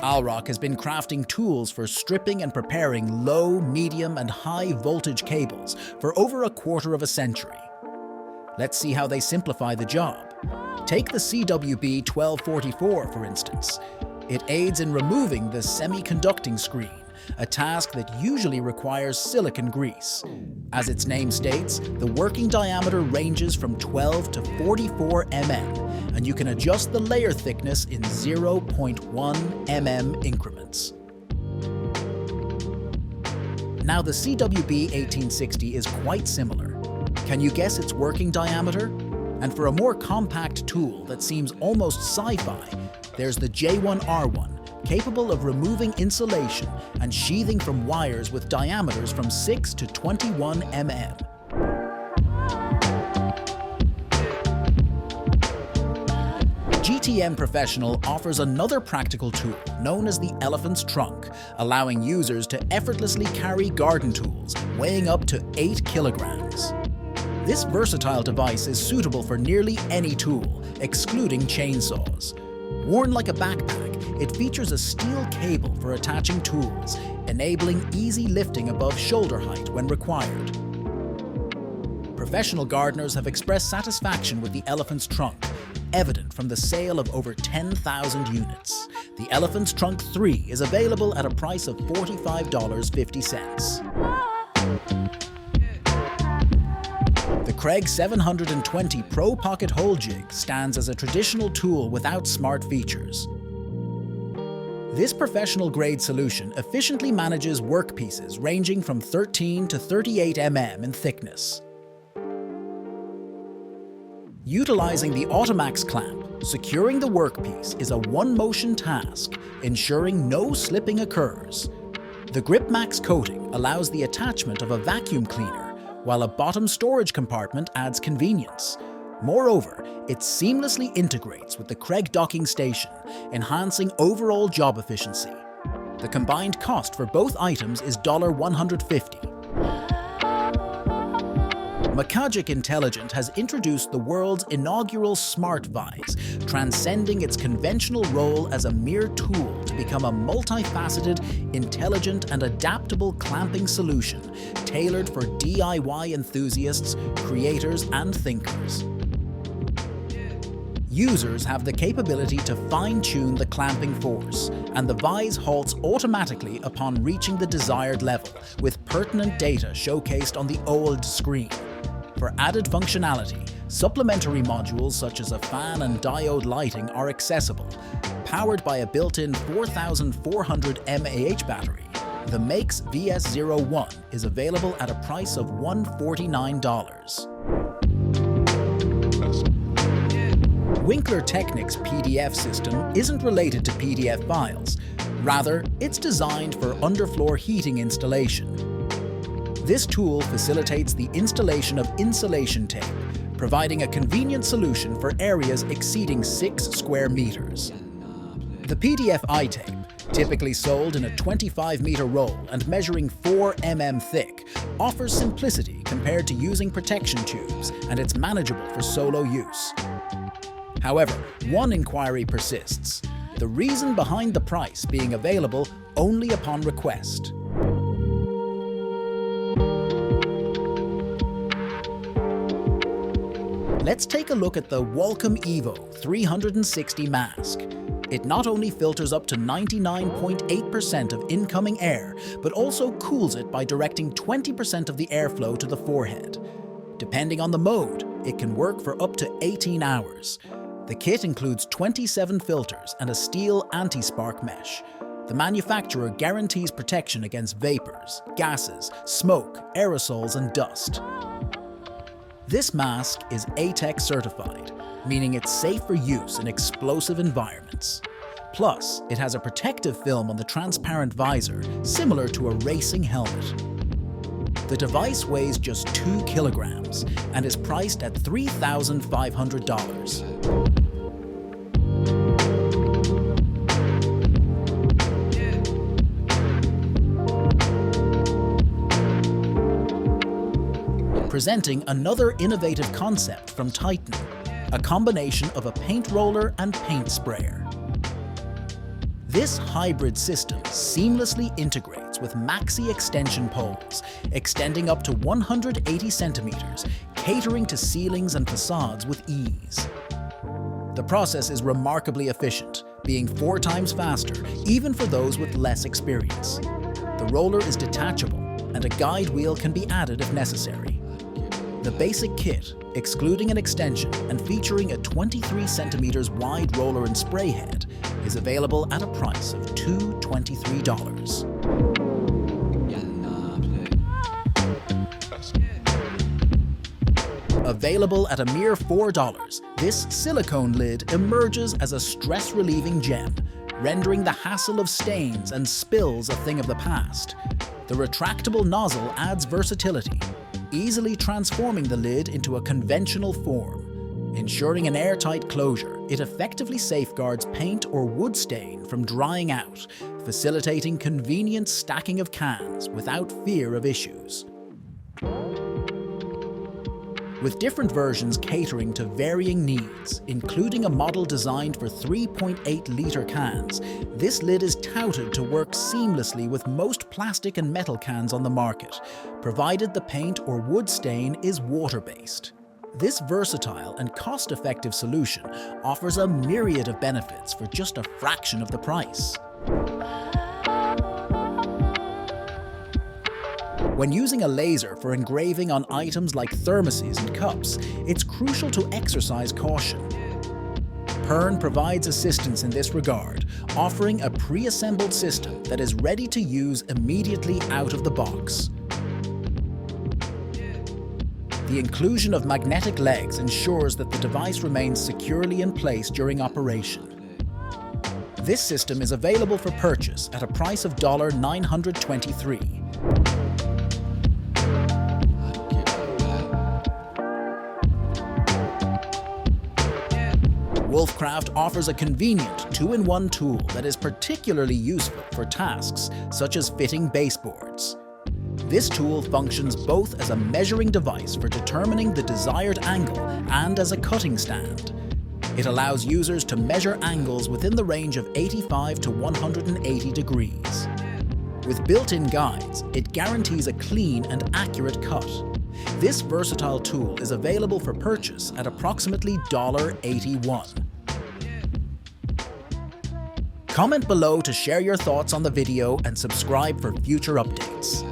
ALROC has been crafting tools for stripping and preparing low, medium, and high voltage cables for over a quarter of a century. Let's see how they simplify the job. Take the CWB 1244, for instance. It aids in removing the semiconducting screen, a task that usually requires silicon grease. As its name states, the working diameter ranges from 12 to 44 mm, and you can adjust the layer thickness in 0.1 mm increments. Now, the CWB 1860 is quite similar. Can you guess its working diameter? And for a more compact tool that seems almost sci-fi, there's the J1R1, capable of removing insulation and sheathing from wires with diameters from 6 to 21 mm. GTM Professional offers another practical tool known as the elephant's trunk, allowing users to effortlessly carry garden tools weighing up to 8 kilograms. This versatile device is suitable for nearly any tool, excluding chainsaws. Worn like a backpack, it features a steel cable for attaching tools, enabling easy lifting above shoulder height when required. Professional gardeners have expressed satisfaction with the elephant's trunk, evident from the sale of over 10,000 units. The Elephant's Trunk 3 is available at a price of $45.50. The KREG 720 Pro Pocket Hole Jig stands as a traditional tool without smart features. This professional-grade solution efficiently manages workpieces ranging from 13 to 38 mm in thickness. Utilizing the Automax clamp, securing the workpiece is a one-motion task, ensuring no slipping occurs. The GripMax coating allows the attachment of a vacuum cleaner, while a bottom storage compartment adds convenience. Moreover, it seamlessly integrates with the KREG docking station, enhancing overall job efficiency. The combined cost for both items is $150. MAKAGIC Intelligent has introduced the world's inaugural Smart Vise, transcending its conventional role as a mere tool to become a multifaceted, intelligent, and adaptable clamping solution tailored for DIY enthusiasts, creators, and thinkers. Users have the capability to fine-tune the clamping force, and the vise halts automatically upon reaching the desired level, with pertinent data showcased on the OLED screen. For added functionality, supplementary modules such as a fan and diode lighting are accessible. Powered by a built-in 4400 mAh battery, the MAKES VS01 is available at a price of $149. WINKLER TECHNIK's PDF system isn't related to PDF files. Rather, it's designed for underfloor heating installation. This tool facilitates the installation of insulation tape, providing a convenient solution for areas exceeding 6 square meters. The PDF I-tape, typically sold in a 25-meter roll and measuring 4 mm thick, offers simplicity compared to using protection tubes, and it's manageable for solo use. However, one inquiry persists: the reason behind the price being available only upon request. Let's take a look at the WALCOM EVO 360 mask. It not only filters up to 99.8% of incoming air, but also cools it by directing 20% of the airflow to the forehead. Depending on the mode, it can work for up to 18 hours. The kit includes 27 filters and a steel anti-spark mesh. The manufacturer guarantees protection against vapors, gases, smoke, aerosols, and dust. This mask is ATEX certified, meaning it's safe for use in explosive environments. Plus, it has a protective film on the transparent visor, similar to a racing helmet. The device weighs just 2 kilograms and is priced at $3,500. Presenting another innovative concept from Titan, a combination of a paint roller and paint sprayer. This hybrid system seamlessly integrates with maxi extension poles, extending up to 180 centimeters, catering to ceilings and facades with ease. The process is remarkably efficient, being 4 times faster, even for those with less experience. The roller is detachable, and a guide wheel can be added if necessary. The basic kit, excluding an extension and featuring a 23 centimeters wide roller and spray head, is available at a price of $223. Available at a mere $4, this silicone lid emerges as a stress-relieving gem, rendering the hassle of stains and spills a thing of the past. The retractable nozzle adds versatility, easily transforming the lid into a conventional form. Ensuring an airtight closure, it effectively safeguards paint or wood stain from drying out, facilitating convenient stacking of cans without fear of issues. With different versions catering to varying needs, including a model designed for 3.8-liter cans, this lid is touted to work seamlessly with most plastic and metal cans on the market, provided the paint or wood stain is water-based. This versatile and cost-effective solution offers a myriad of benefits for just a fraction of the price. When using a laser for engraving on items like thermoses and cups, it's crucial to exercise caution. PIBURN provides assistance in this regard, offering a pre-assembled system that is ready to use immediately out of the box. The inclusion of magnetic legs ensures that the device remains securely in place during operation. This system is available for purchase at a price of $923. WOLFCRAFT offers a convenient 2-in-1 tool that is particularly useful for tasks such as fitting baseboards. This tool functions both as a measuring device for determining the desired angle and as a cutting stand. It allows users to measure angles within the range of 85 to 180 degrees. With built-in guides, it guarantees a clean and accurate cut. This versatile tool is available for purchase at approximately $81. Comment below to share your thoughts on the video and subscribe for future updates.